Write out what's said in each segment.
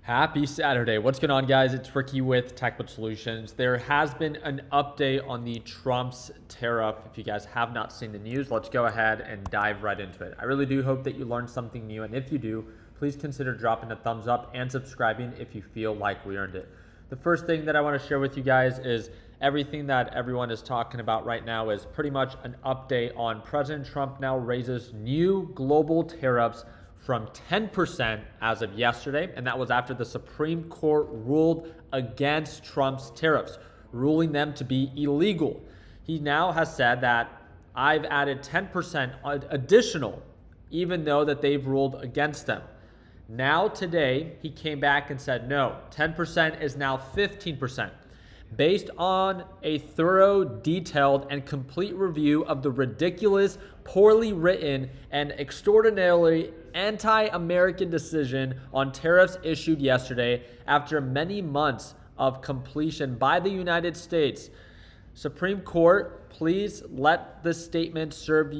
Happy Saturday. What's going on, guys? It's Ricky with Technical Solutions. There has been an update on the Trump's tariff. If you guys have not seen the news, let's go ahead and dive right into it. I really do hope that you learned something new, and if you do, please consider dropping a thumbs up and subscribing if you feel like we earned it. The first thing that I want to share with you guys is everything that everyone is talking about right now is pretty much an update on President Trump now raises new global tariffs from 10% as of yesterday, and that was after the Supreme Court ruled against Trump's tariffs, ruling them to be illegal. He now has said that I've added 10% additional, even though that they've ruled against them. Now today, he came back and said, no, 10% is now 15%. Based on a thorough, detailed, and complete review of the ridiculous, poorly written, and extraordinarily anti-American decision on tariffs issued yesterday after many months of completion by the United States. Supreme Court, please let this statement serve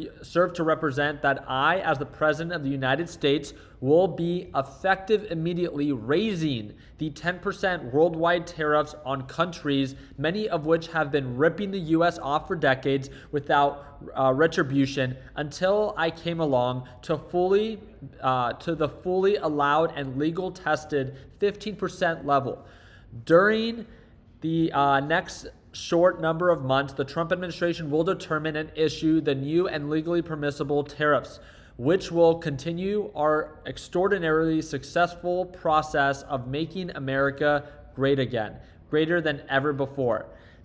to represent that I, as the President of the United States, will be effective immediately raising the 10% worldwide tariffs on countries, many of which have been ripping the U.S. off for decades without retribution, until I came along to the fully allowed and legal tested 15% level. During the next short number of months, the Trump administration will determine and issue the new and legally permissible tariffs, which will continue our extraordinarily successful process of making America great again, greater than ever before.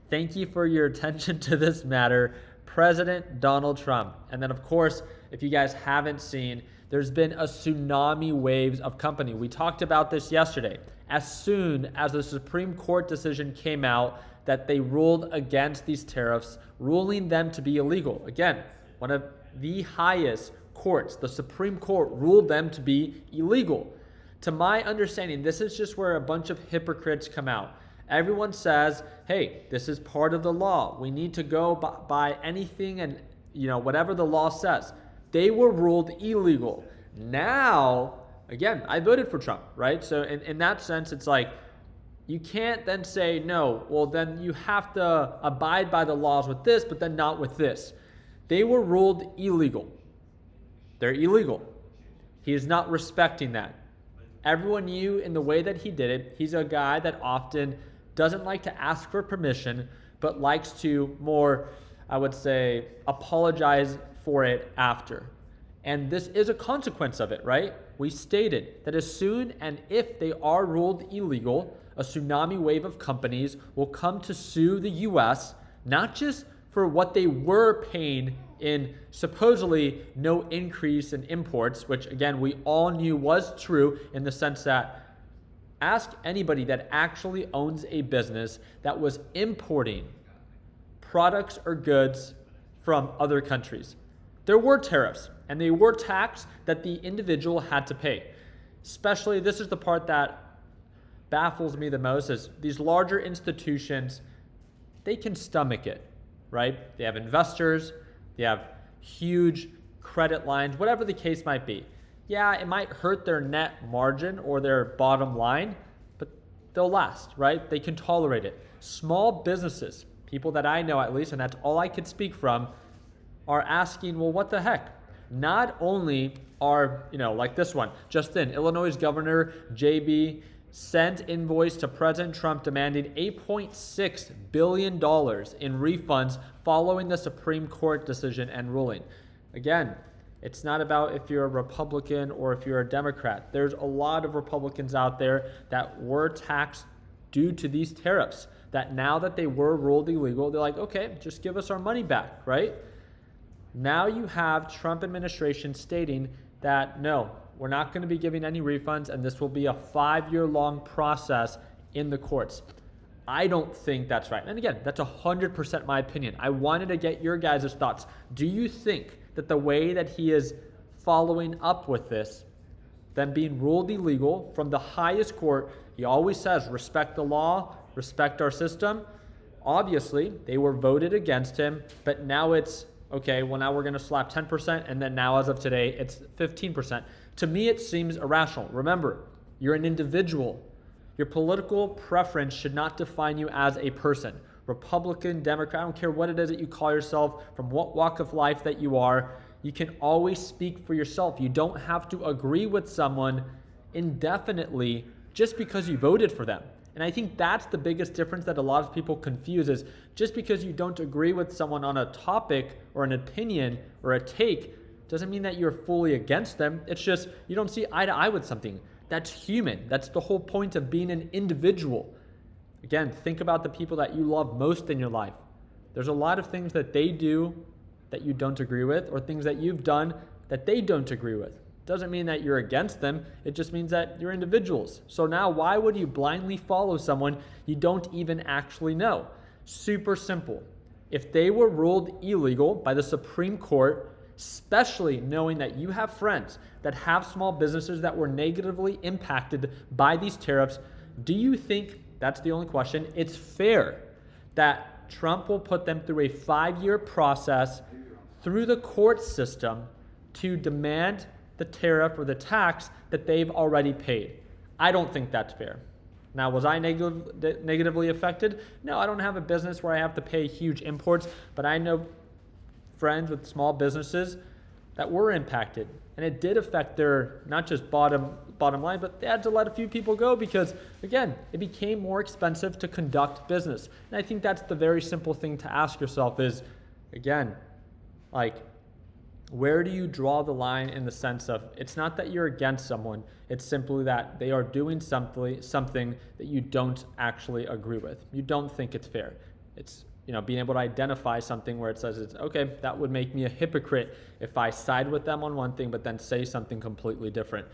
Thank you for your attention to this matter, President Donald Trump. And then, of course, if you guys haven't seen, there's been a tsunami waves of company. We talked about this yesterday. As soon as the Supreme Court decision came out that they ruled against these tariffs, ruling them to be illegal. Again, one of the highest courts, the Supreme Court, ruled them to be illegal. To my understanding, this is just where a bunch of hypocrites come out. Everyone says, hey, this is part of the law. We need to go by anything and whatever the law says. They were ruled illegal. Now, again, I voted for Trump, right? So in that sense, it's like, you can't then say, no, well, then you have to abide by the laws with this, but then not with this. They were ruled illegal. They're illegal. He is not respecting that. Everyone knew in the way that he did it, he's a guy that often doesn't like to ask for permission, but likes to more, I would say, apologize for it after. And this is a consequence of it, right? We stated that as soon and if they are ruled illegal, a tsunami wave of companies will come to sue the U.S., not just for what they were paying in supposedly no increase in imports, which again, we all knew was true in the sense that ask anybody that actually owns a business that was importing products or goods from other countries. There were tariffs and they were taxed that the individual had to pay. Especially, this is the part that baffles me the most, is these larger institutions, they can stomach it, right? They have investors, they have huge credit lines, whatever the case might be. Yeah, it might hurt their net margin or their bottom line, but they'll last, right? They can tolerate it. Small businesses, people that I know at least, and that's all I could speak from, are asking, well, what the heck? Not only are, like this one, just in, Illinois Governor J.B. sent invoice to President Trump demanding $8.6 billion in refunds following the Supreme Court decision and ruling. Again, it's not about if you're a Republican or if you're a Democrat. There's a lot of Republicans out there that were taxed due to these tariffs, that now that they were ruled illegal, they're like, okay, just give us our money back, right? Now you have Trump administration stating that, no, we're not going to be giving any refunds, and this will be a 5-year-long process in the courts. I don't think that's right. And again, that's 100% my opinion. I wanted to get your guys' thoughts. Do you think that the way that he is following up with this, them being ruled illegal from the highest court, he always says, respect the law, respect our system. Obviously, they were voted against him, but now it's, okay, well, now we're going to slap 10%, and then now as of today, it's 15%. To me, it seems irrational. Remember, you're an individual. Your political preference should not define you as a person. Republican, Democrat, I don't care what it is that you call yourself, from what walk of life that you are, you can always speak for yourself. You don't have to agree with someone indefinitely just because you voted for them. And I think that's the biggest difference that a lot of people confuse is just because you don't agree with someone on a topic or an opinion or a take doesn't mean that you're fully against them. It's just you don't see eye to eye with something. That's human. That's the whole point of being an individual. Again, think about the people that you love most in your life. There's a lot of things that they do that you don't agree with, or things that you've done that they don't agree with. Doesn't mean that you're against them. It just means that you're individuals. So now why would you blindly follow someone you don't even actually know? Super simple. If they were ruled illegal by the Supreme Court, especially knowing that you have friends that have small businesses that were negatively impacted by these tariffs, do you think, that's the only question, it's fair that Trump will put them through a 5-year process through the court system to demand the tariff or the tax that they've already paid? I don't think that's fair. Now, was I negatively affected? No, I don't have a business where I have to pay huge imports, but I know friends with small businesses that were impacted. And it did affect their, not just bottom line, but they had to let a few people go because, again, it became more expensive to conduct business. And I think that's the very simple thing to ask yourself is, again, like, where do you draw the line in the sense of it's not that you're against someone, it's simply that they are doing something that you don't actually agree with. You don't think it's fair. It's, being able to identify something where it says, it's okay, that would make me a hypocrite if I side with them on one thing, but then say something completely different.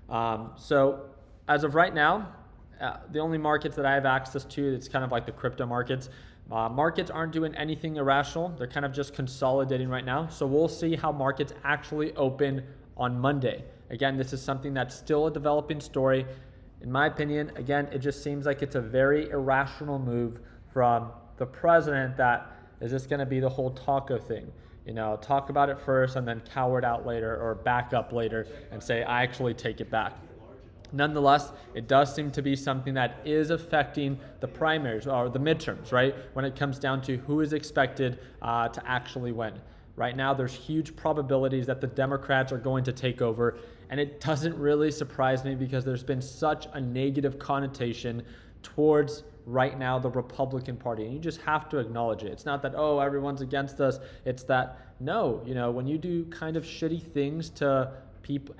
So as of right now, the only markets that I have access to, it's kind of like the crypto markets. Markets aren't doing anything irrational. They're kind of just consolidating right now. So we'll see how markets actually open on Monday. Again, this is something that's still a developing story. In my opinion, again, it just seems like it's a very irrational move from the president that is this going to be the whole taco thing. Talk about it first and then cower it out later or back up later and say, I actually take it back. Nonetheless, it does seem to be something that is affecting the primaries or the midterms, right? When it comes down to who is expected to actually win. Right now, there's huge probabilities that the Democrats are going to take over. And it doesn't really surprise me because there's been such a negative connotation towards right now the Republican Party. And you just have to acknowledge it. It's not that, oh, everyone's against us. It's that, no, when you do kind of shitty things to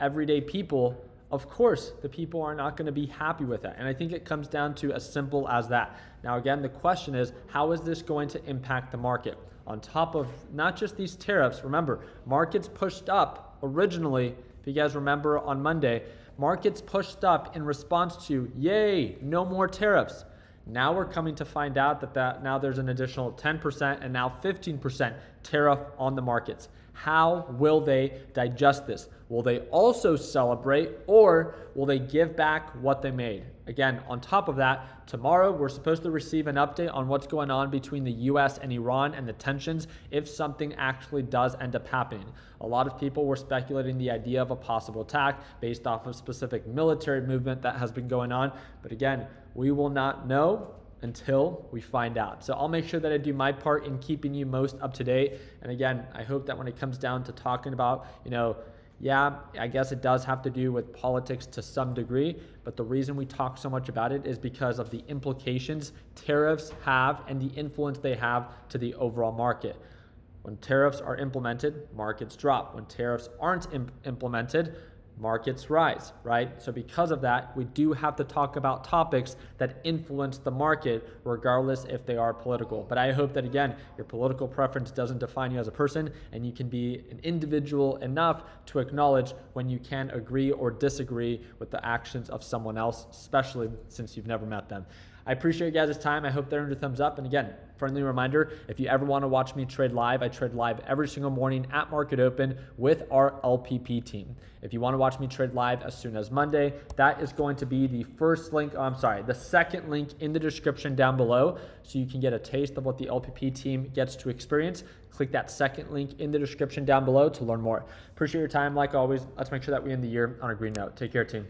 everyday people, of course, the people are not going to be happy with that. And I think it comes down to as simple as that. Now, again, the question is, how is this going to impact the market? On top of not just these tariffs, remember, markets pushed up originally, if you guys remember on Monday, markets pushed up in response to, yay, no more tariffs. Now we're coming to find out that now there's an additional 10% and now 15% tariff on the markets. How will they digest this? Will they also celebrate, or will they give back what they made? Again, on top of that, tomorrow we're supposed to receive an update on what's going on between the US and Iran and the tensions if something actually does end up happening. A lot of people were speculating the idea of a possible attack based off of specific military movement that has been going on. But again, we will not know until we find out. So I'll make sure that I do my part in keeping you most up to date. And again, I hope that when it comes down to talking about, yeah, I guess it does have to do with politics to some degree, but the reason we talk so much about it is because of the implications tariffs have and the influence they have to the overall market. When tariffs are implemented, markets drop. When tariffs aren't implemented, markets rise, right? So because of that, we do have to talk about topics that influence the market regardless if they are political. But I hope that, again, your political preference doesn't define you as a person and you can be an individual enough to acknowledge when you can agree or disagree with the actions of someone else, especially since you've never met them. I appreciate you guys' time. I hope they earned a thumbs up. And again, friendly reminder, if you ever want to watch me trade live, I trade live every single morning at market open with our LPP team. If you want to watch me trade live as soon as Monday, that is going to be the the second link in the description down below, so you can get a taste of what the LPP team gets to experience. Click that second link in the description down below to learn more. Appreciate your time. Like always, let's make sure that we end the year on a green note. Take care, team.